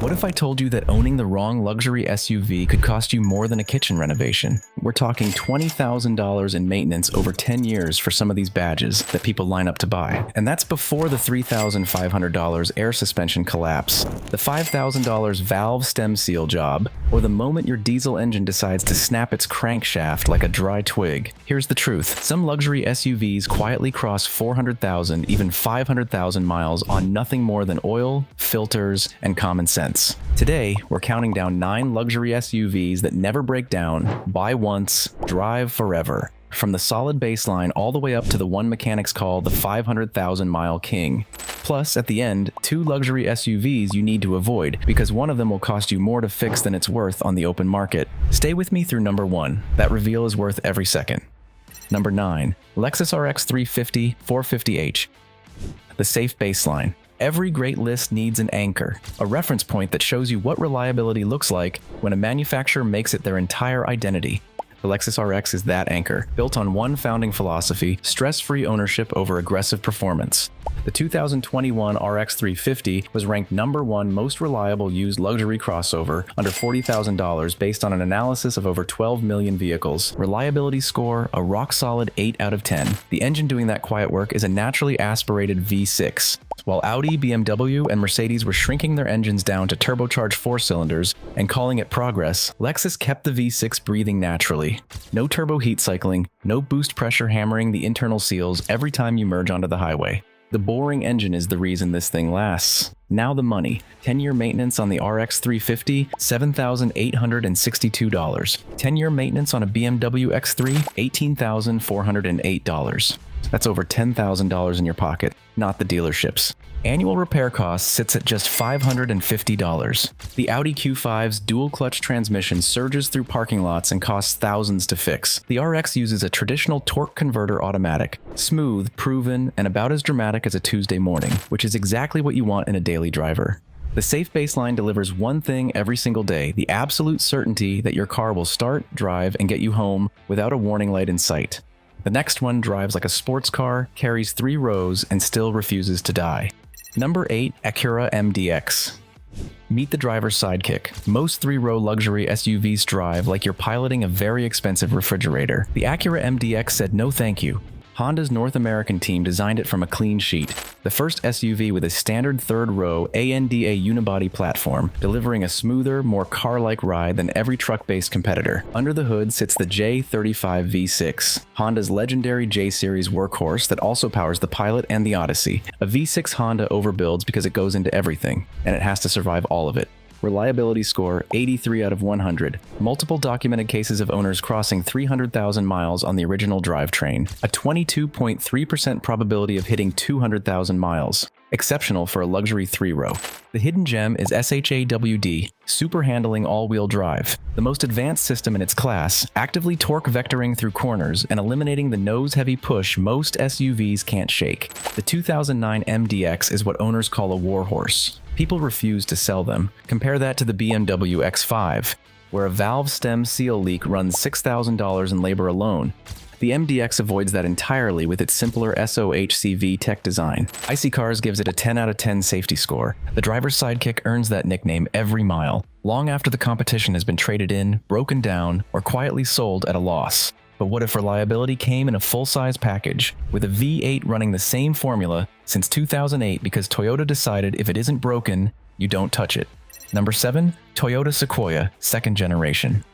What if I told you that owning the wrong luxury SUV could cost you more than a kitchen renovation? We're talking $20,000 in maintenance over 10 years for some of these badges that people line up to buy. And that's before the $3,500 air suspension collapse, the $5,000 valve stem seal job, or the moment your diesel engine decides to snap its crankshaft like a dry twig. Here's the truth. Some luxury SUVs quietly cross 400,000, even 500,000 miles on nothing more than oil, filters, and common sense. Today, we're counting down 9 luxury SUVs that never break down, buy once, drive forever. From the solid baseline all the way up to the one mechanics call the 500,000-mile king. Plus, at the end, 2 luxury SUVs you need to avoid, because one of them will cost you more to fix than it's worth on the open market. Stay with me through number 1. That reveal is worth every second. Number 9. Lexus RX 350 450h. The safe baseline. Every great list needs an anchor, a reference point that shows you what reliability looks like when a manufacturer makes it their entire identity. The Lexus RX is that anchor, built on one founding philosophy: stress-free ownership over aggressive performance. The 2021 RX 350 was ranked #1 most reliable used luxury crossover under $40,000 based on an analysis of over 12 million vehicles. Reliability score, a rock-solid 8 out of 10. The engine doing that quiet work is a naturally aspirated V6. While Audi, BMW, and Mercedes were shrinking their engines down to turbocharged 4-cylinders and calling it progress, Lexus kept the V6 breathing naturally. No turbo heat cycling, no boost pressure hammering the internal seals every time you merge onto the highway. The boring engine is the reason this thing lasts. Now the money. 10-year maintenance on the RX 350, $7,862. 10-year maintenance on a BMW X3, $18,408. That's over $10,000 in your pocket, not the dealership's. Annual repair cost sits at just $550. The Audi Q5's dual-clutch transmission surges through parking lots and costs thousands to fix. The RX uses a traditional torque converter automatic, smooth, proven, and about as dramatic as a Tuesday morning, which is exactly what you want in a daily driver. The safe baseline delivers one thing every single day: the absolute certainty that your car will start, drive, and get you home without a warning light in sight. The next one drives like a sports car, carries 3 rows, and still refuses to die. Number 8. Acura MDX. Meet the driver's sidekick. Most 3-row luxury SUVs drive like you're piloting a very expensive refrigerator. The Acura MDX said no thank you. Honda's North American team designed it from a clean sheet. The first SUV with a standard 3rd-row ANDA unibody platform, delivering a smoother, more car-like ride than every truck-based competitor. Under the hood sits the J35 V6, Honda's legendary J-Series workhorse that also powers the Pilot and the Odyssey. A V6 Honda overbuilds because it goes into everything, and it has to survive all of it. Reliability score, 83 out of 100. Multiple documented cases of owners crossing 300,000 miles on the original drivetrain. A 22.3% probability of hitting 200,000 miles. Exceptional for a luxury 3-row. The hidden gem is SHAWD, super handling all-wheel drive. The most advanced system in its class, actively torque vectoring through corners and eliminating the nose-heavy push most SUVs can't shake. The 2009 MDX is what owners call a warhorse. People refuse to sell them. Compare that to the BMW X5, where a valve stem seal leak runs $6,000 in labor alone. The MDX avoids that entirely with its simpler SOHCV tech design. Icy Cars gives it a 10 out of 10 safety score. The driver's sidekick earns that nickname every mile, long after the competition has been traded in, broken down, or quietly sold at a loss. But what if reliability came in a full-size package, with a V8 running the same formula since 2008 because Toyota decided if it isn't broken, you don't touch it. Number 7. Toyota Sequoia, 2nd generation.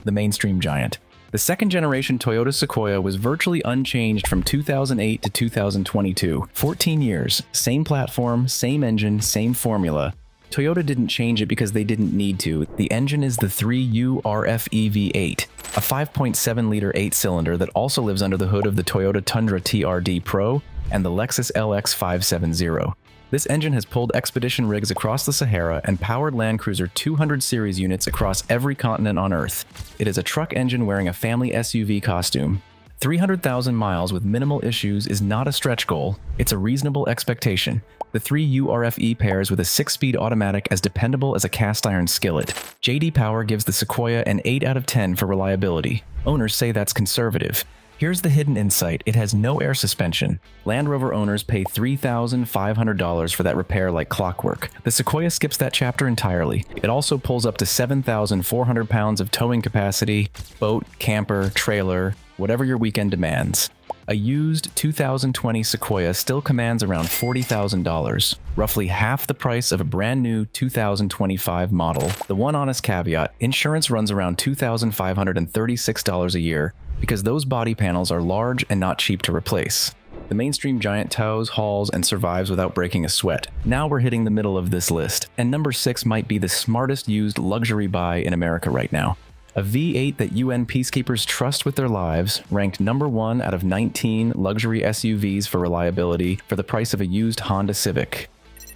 The mainstream giant. The 2nd generation Toyota Sequoia was virtually unchanged from 2008 to 2022. 14 years, same platform, same engine, same formula. Toyota didn't change it because they didn't need to. The engine is the 3U RFE V8, a 5.7-liter 8-cylinder that also lives under the hood of the Toyota Tundra TRD Pro and the Lexus LX 570. This engine has pulled expedition rigs across the Sahara and powered Land Cruiser 200 series units across every continent on Earth. It is a truck engine wearing a family SUV costume. 300,000 miles with minimal issues is not a stretch goal, it's a reasonable expectation. The 3U RFE pairs with a 6-speed automatic as dependable as a cast-iron skillet. JD Power gives the Sequoia an 8 out of 10 for reliability. Owners say that's conservative. Here's the hidden insight. It has no air suspension. Land Rover owners pay $3,500 for that repair like clockwork. The Sequoia skips that chapter entirely. It also pulls up to 7,400 pounds of towing capacity, boat, camper, trailer, whatever your weekend demands. A used 2020 Sequoia still commands around $40,000, roughly half the price of a brand new 2025 model. The one honest caveat, insurance runs around $2,536 a year because those body panels are large and not cheap to replace. The mainstream giant tows, hauls, and survives without breaking a sweat. Now we're hitting the middle of this list, and number 6 might be the smartest used luxury buy in America right now. A V8 that UN peacekeepers trust with their lives, ranked number 1 out of 19 luxury SUVs for reliability for the price of a used Honda Civic.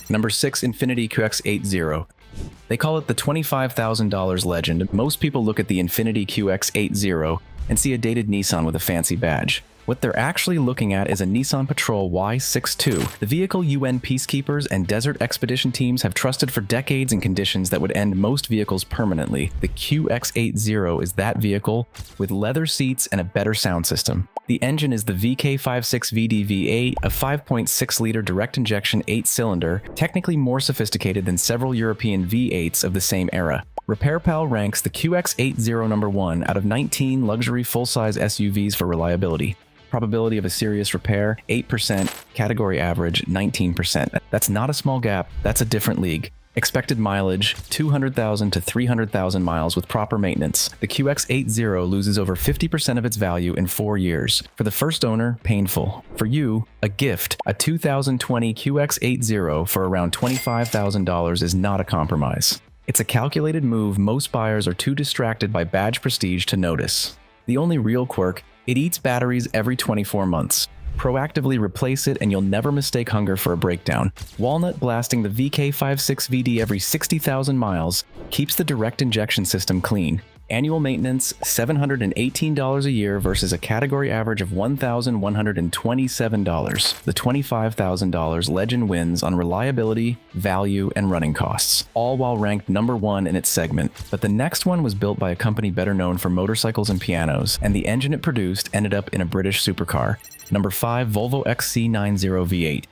Number 6, Infiniti QX80. They call it the $25,000 legend. Most people look at the Infiniti QX80 and see a dated Nissan with a fancy badge. What they're actually looking at is a Nissan Patrol Y62, the vehicle UN peacekeepers and desert expedition teams have trusted for decades in conditions that would end most vehicles permanently. The QX80 is that vehicle with leather seats and a better sound system. The engine is the VK56VD V8, a 5.6-liter direct injection 8-cylinder, technically more sophisticated than several European V8s of the same era. RepairPal ranks the QX80 number 1 out of 19 luxury full-size SUVs for reliability. Probability of a serious repair, 8%, category average, 19%. That's not a small gap, that's a different league. Expected mileage, 200,000 to 300,000 miles with proper maintenance. The QX80 loses over 50% of its value in 4 years. For the first owner, painful. For you, a gift. A 2020 QX80 for around $25,000 is not a compromise. It's a calculated move most buyers are too distracted by badge prestige to notice. The only real quirk, it eats batteries every 24 months. Proactively replace it and you'll never mistake hunger for a breakdown. Walnut blasting the VK56VD every 60,000 miles keeps the direct injection system clean. Annual maintenance, $718 a year versus a category average of $1,127. The $25,000 legend wins on reliability, value, and running costs, all while ranked number 1 in its segment. But the next one was built by a company better known for motorcycles and pianos, and the engine it produced ended up in a British supercar. Number 5, Volvo XC90 V8.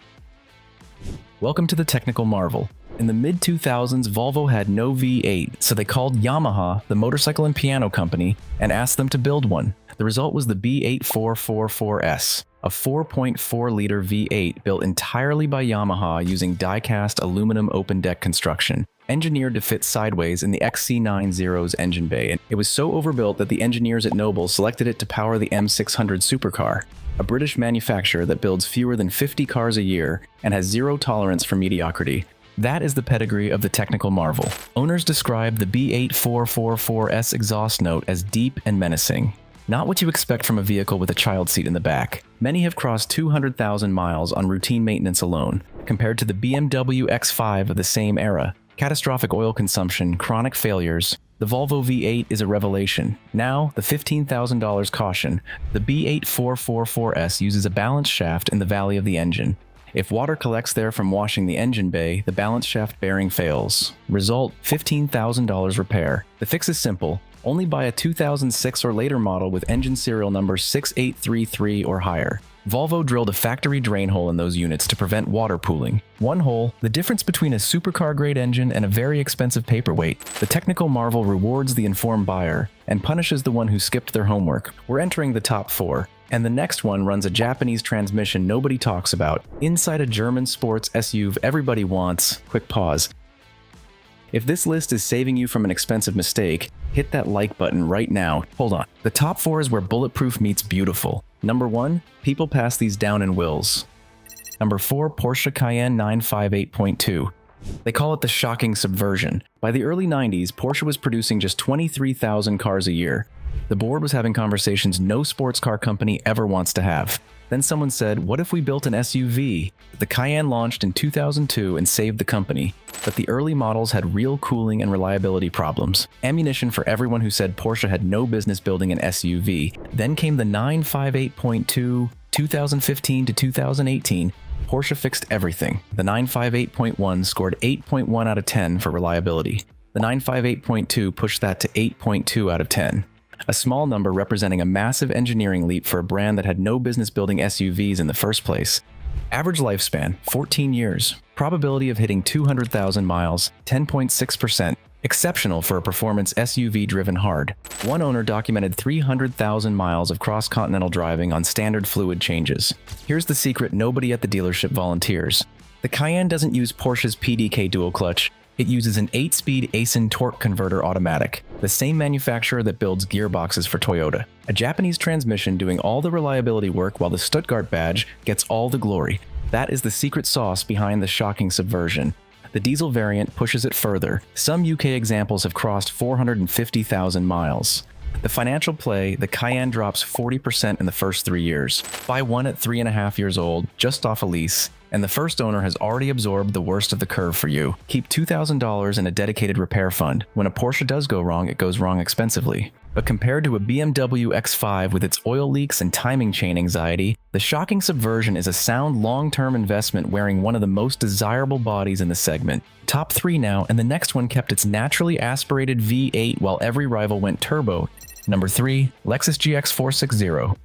Welcome to the technical marvel. In the mid-2000s, Volvo had no V8, so they called Yamaha, the motorcycle and piano company, and asked them to build one. The result was the B8444S, a 4.4-liter V8 built entirely by Yamaha using die-cast aluminum open-deck construction, engineered to fit sideways in the XC90's engine bay. It was so overbuilt that the engineers at Noble selected it to power the M600 supercar, a British manufacturer that builds fewer than 50 cars a year and has zero tolerance for mediocrity. That is the pedigree of the technical marvel. Owners describe the B8444S exhaust note as deep and menacing. Not what you expect from a vehicle with a child seat in the back. Many have crossed 200,000 miles on routine maintenance alone, compared to the BMW X5 of the same era. Catastrophic oil consumption, chronic failures. The Volvo V8 is a revelation. Now, the $15,000 caution. The B8444S uses a balance shaft in the valley of the engine. If water collects there from washing the engine bay, the balance shaft bearing fails. Result, $15,000 repair. The fix is simple. Only buy a 2006 or later model with engine serial number 6833 or higher. Volvo drilled a factory drain hole in those units to prevent water pooling. One hole, the difference between a supercar-grade engine and a very expensive paperweight. The technical marvel rewards the informed buyer and punishes the one who skipped their homework. We're entering the top 4. And the next one runs a Japanese transmission nobody talks about, inside a German sports SUV everybody wants. Quick pause. If this list is saving you from an expensive mistake, hit that like button right now. Hold on. The top 4 is where bulletproof meets beautiful. Number 1, people pass these down in wills. Number 4, Porsche Cayenne 958.2. They call it the shocking subversion. By the early 90s, Porsche was producing just 23,000 cars a year. The board was having conversations no sports car company ever wants to have. Then someone said, what if we built an SUV? The Cayenne launched in 2002 and saved the company, but the early models had real cooling and reliability problems. Ammunition for everyone who said Porsche had no business building an SUV. Then came the 958.2, 2015 to 2018. Porsche fixed everything. The 958.1 scored 8.1 out of 10 for reliability. The 958.2 pushed that to 8.2 out of 10. a small number representing a massive engineering leap for a brand that had no business building SUVs in the first place. Average lifespan, 14 years. Probability of hitting 200,000 miles, 10.6%. Exceptional for a performance SUV driven hard. One owner documented 300,000 miles of cross-continental driving on standard fluid changes. Here's the secret nobody at the dealership volunteers. The Cayenne doesn't use Porsche's PDK dual clutch. It uses an 8-speed Aisin torque converter automatic, the same manufacturer that builds gearboxes for Toyota. A Japanese transmission doing all the reliability work while the Stuttgart badge gets all the glory. That is the secret sauce behind the shocking subversion. The diesel variant pushes it further. Some UK examples have crossed 450,000 miles. The financial play, the Cayenne drops 40% in the first 3 years. Buy one at 3.5 years old, just off a lease, and the first owner has already absorbed the worst of the curve for you. Keep $2,000 in a dedicated repair fund. When a Porsche does go wrong, it goes wrong expensively. But compared to a BMW X5 with its oil leaks and timing chain anxiety, the shocking subversion is a sound long-term investment wearing one of the most desirable bodies in the segment. Top 3 now, and the next one kept its naturally aspirated V8 while every rival went turbo. Number 3, Lexus GX460.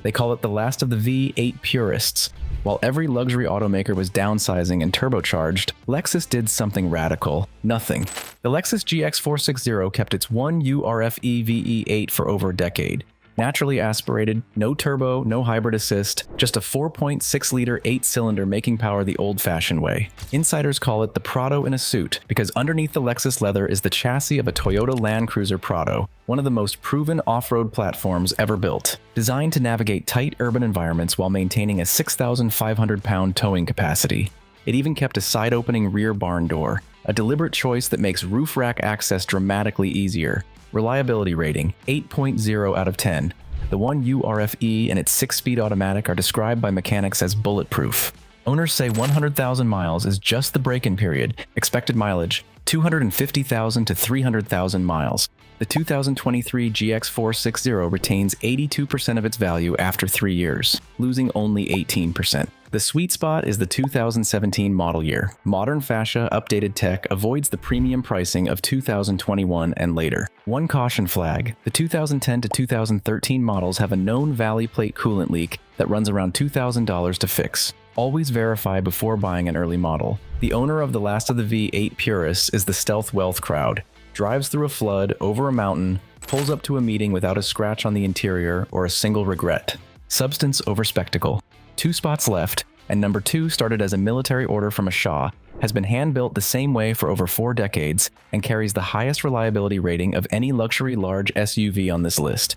They call it the last of the V8 purists. While every luxury automaker was downsizing and turbocharged, Lexus did something radical. Nothing. The Lexus GX460 kept its 1URFE VE8 for over a decade. Naturally aspirated, no turbo, no hybrid assist, just a 4.6-liter 8-cylinder making power the old-fashioned way. Insiders call it the Prado in a suit because underneath the Lexus leather is the chassis of a Toyota Land Cruiser Prado, one of the most proven off-road platforms ever built. Designed to navigate tight urban environments while maintaining a 6,500-pound towing capacity. It even kept a side-opening rear barn door, a deliberate choice that makes roof rack access dramatically easier. Reliability rating, 8.0 out of 10. The 1URFE and its 6-speed automatic are described by mechanics as bulletproof. Owners say 100,000 miles is just the break-in period. Expected mileage, 250,000 to 300,000 miles. The 2023 GX460 retains 82% of its value after 3 years, losing only 18%. The sweet spot is the 2017 model year. Modern fascia, updated tech avoids the premium pricing of 2021 and later. One caution flag, the 2010 to 2013 models have a known valley plate coolant leak that runs around $2,000 to fix. Always verify before buying an early model. The owner of the last of the V8 purists is the stealth wealth crowd. Drives through a flood, over a mountain, pulls up to a meeting without a scratch on the interior or a single regret. Substance over spectacle. 2 spots left, and number 2 started as a military order from a Shah, has been hand-built the same way for over 4 decades, and carries the highest reliability rating of any luxury large SUV on this list.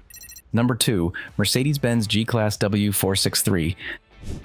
Number 2, Mercedes-Benz G-Class W463,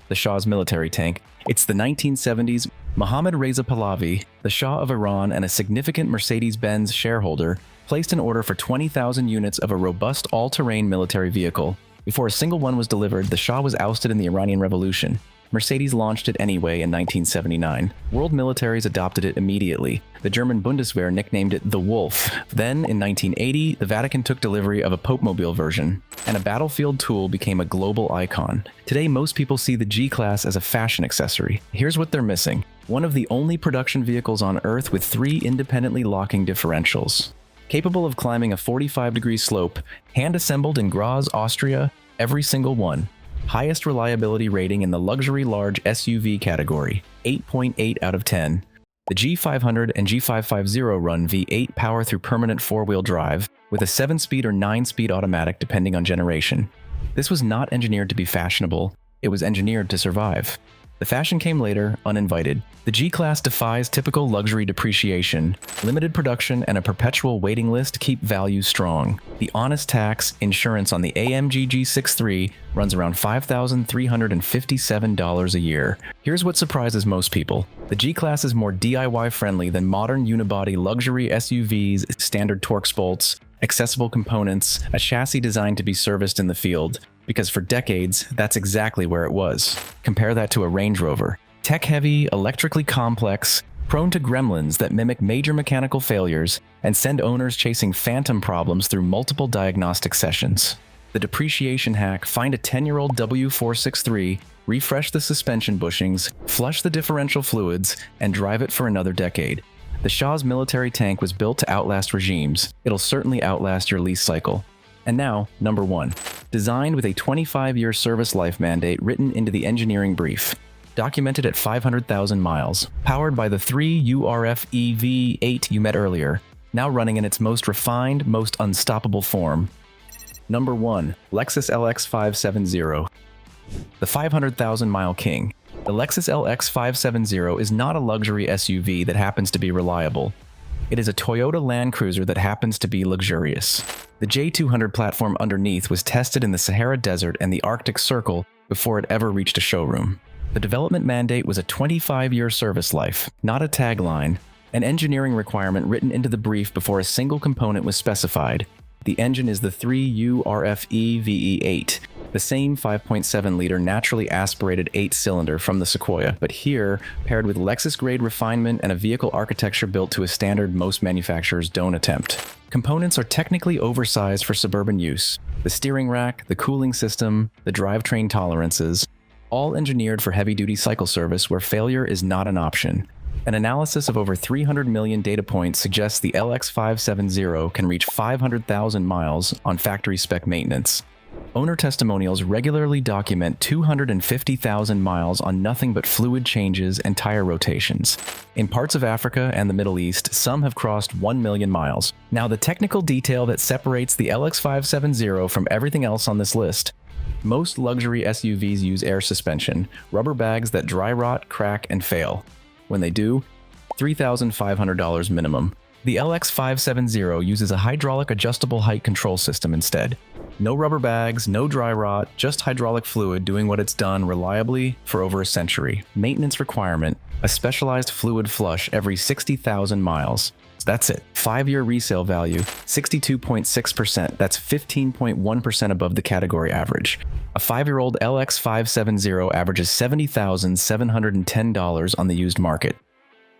the Shah's military tank. It's the 1970s. Mohammad Reza Pahlavi, the Shah of Iran and a significant Mercedes-Benz shareholder, placed an order for 20,000 units of a robust all-terrain military vehicle. Before a single one was delivered, the Shah was ousted in the Iranian Revolution. Mercedes launched it anyway in 1979. World militaries adopted it immediately. The German Bundeswehr nicknamed it the Wolf. Then, in 1980, the Vatican took delivery of a Popemobile version, and a battlefield tool became a global icon. Today, most people see the G-Class as a fashion accessory. Here's what they're missing. One of the only production vehicles on Earth with 3 independently locking differentials. Capable of climbing a 45-degree slope, hand-assembled in Graz, Austria, every single one. Highest reliability rating in the luxury large SUV category, 8.8 out of 10. The G500 and G550 run V8 power through permanent 4-wheel drive, with a 7-speed or 9-speed automatic depending on generation. This was not engineered to be fashionable, it was engineered to survive. The fashion came later, uninvited. The G-Class defies typical luxury depreciation. Limited production and a perpetual waiting list keep value strong. The honest tax, insurance on the AMG G63 runs around $5,357 a year. Here's what surprises most people. The G-Class is more DIY friendly than modern unibody luxury SUVs, standard Torx bolts, accessible components, a chassis designed to be serviced in the field. Because for decades, that's exactly where it was. Compare that to a Range Rover. Tech-heavy, electrically complex, prone to gremlins that mimic major mechanical failures and send owners chasing phantom problems through multiple diagnostic sessions. The depreciation hack: find a 10-year-old W463, refresh the suspension bushings, flush the differential fluids, and drive it for another decade. The Shah's military tank was built to outlast regimes. It'll certainly outlast your lease cycle. And now, number 1. Designed with a 25-year service life mandate written into the engineering brief. Documented at 500,000 miles. Powered by the 3URFE V8 you met earlier. Now running in its most refined, most unstoppable form. Number 1. Lexus LX 570. The 500,000-mile king. The Lexus LX 570 is not a luxury SUV that happens to be reliable. It is a Toyota Land Cruiser that happens to be luxurious. The J200 platform underneath was tested in the Sahara Desert and the Arctic Circle before it ever reached a showroom. The development mandate was a 25-year service life, not a tagline, an engineering requirement written into the brief before a single component was specified. The engine is the 3URFE VE8, the same 5.7-liter naturally aspirated 8-cylinder from the Sequoia, but here paired with Lexus-grade refinement and a vehicle architecture built to a standard most manufacturers don't attempt. Components are technically oversized for suburban use. The steering rack, the cooling system, the drivetrain tolerances, all engineered for heavy-duty cycle service where failure is not an option. An analysis of over 300 million data points suggests the LX 570 can reach 500,000 miles on factory-spec maintenance. Owner testimonials regularly document 250,000 miles on nothing but fluid changes and tire rotations. In parts of Africa and the Middle East, some have crossed 1 million miles. Now, the technical detail that separates the LX 570 from everything else on this list. Most luxury SUVs use air suspension, rubber bags that dry rot, crack, and fail. When they do, $3,500 minimum. The LX 570 uses a hydraulic adjustable height control system instead. No rubber bags, no dry rot, just hydraulic fluid doing what it's done reliably for over a century. Maintenance requirement, a specialized fluid flush every 60,000 miles. That's it. 5-year resale value, 62.6%. That's 15.1% above the category average. A 5-year-old LX 570 averages $70,710 on the used market.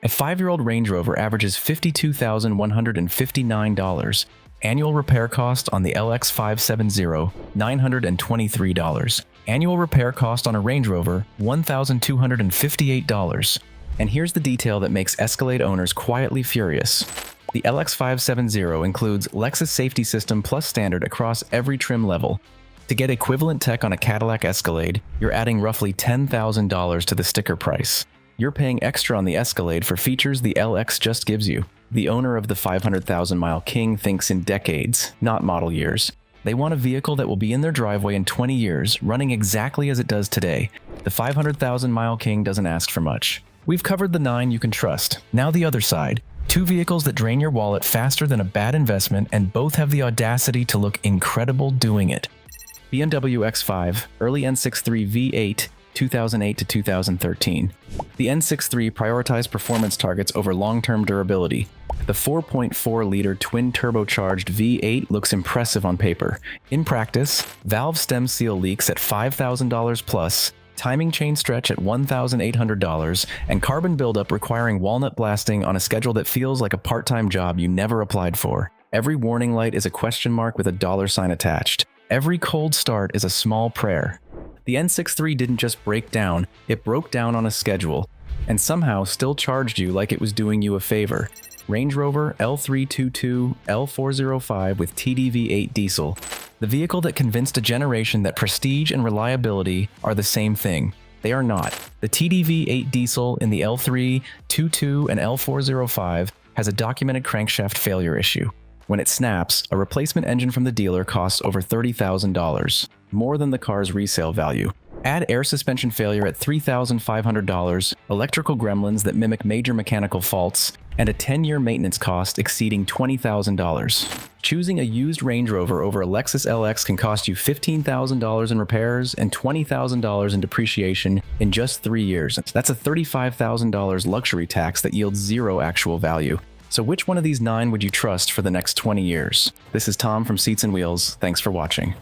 A 5-year-old Range Rover averages $52,159. Annual repair cost on the LX 570, $923. Annual repair cost on a Range Rover, $1,258. And here's the detail that makes Escalade owners quietly furious. The LX 570 includes Lexus Safety System Plus Standard across every trim level. To get equivalent tech on a Cadillac Escalade, you're adding roughly $10,000 to the sticker price. You're paying extra on the Escalade for features the LX just gives you. The owner of the 500,000-mile King thinks in decades, not model years. They want a vehicle that will be in their driveway in 20 years, running exactly as it does today. The 500,000-mile King doesn't ask for much. We've covered the 9 you can trust. Now the other side. 2 vehicles that drain your wallet faster than a bad investment and both have the audacity to look incredible doing it. BMW X5, early N63 V8, 2008 to 2013. The N63 prioritized performance targets over long-term durability. The 4.4-liter twin-turbocharged V8 looks impressive on paper. In practice, valve stem seal leaks at $5,000 plus, timing chain stretch at $1,800, and carbon buildup requiring walnut blasting on a schedule that feels like a part-time job you never applied for. Every warning light is a question mark with a dollar sign attached. Every cold start is a small prayer. The N63 didn't just break down, it broke down on a schedule, and somehow still charged you like it was doing you a favor. Range Rover L322 L405 with TDV8 diesel. The vehicle that convinced a generation that prestige and reliability are the same thing. They are not. The TDV8 diesel in the L322 and L405 has a documented crankshaft failure issue. When it snaps, a replacement engine from the dealer costs over $30,000, more than the car's resale value. Add air suspension failure at $3,500, electrical gremlins that mimic major mechanical faults, and a 10-year maintenance cost exceeding $20,000. Choosing a used Range Rover over a Lexus LX can cost you $15,000 in repairs and $20,000 in depreciation in just 3 years. That's a $35,000 luxury tax that yields zero actual value. So which one of these 9 would you trust for the next 20 years? This is Tom from Seats and Wheels. Thanks for watching.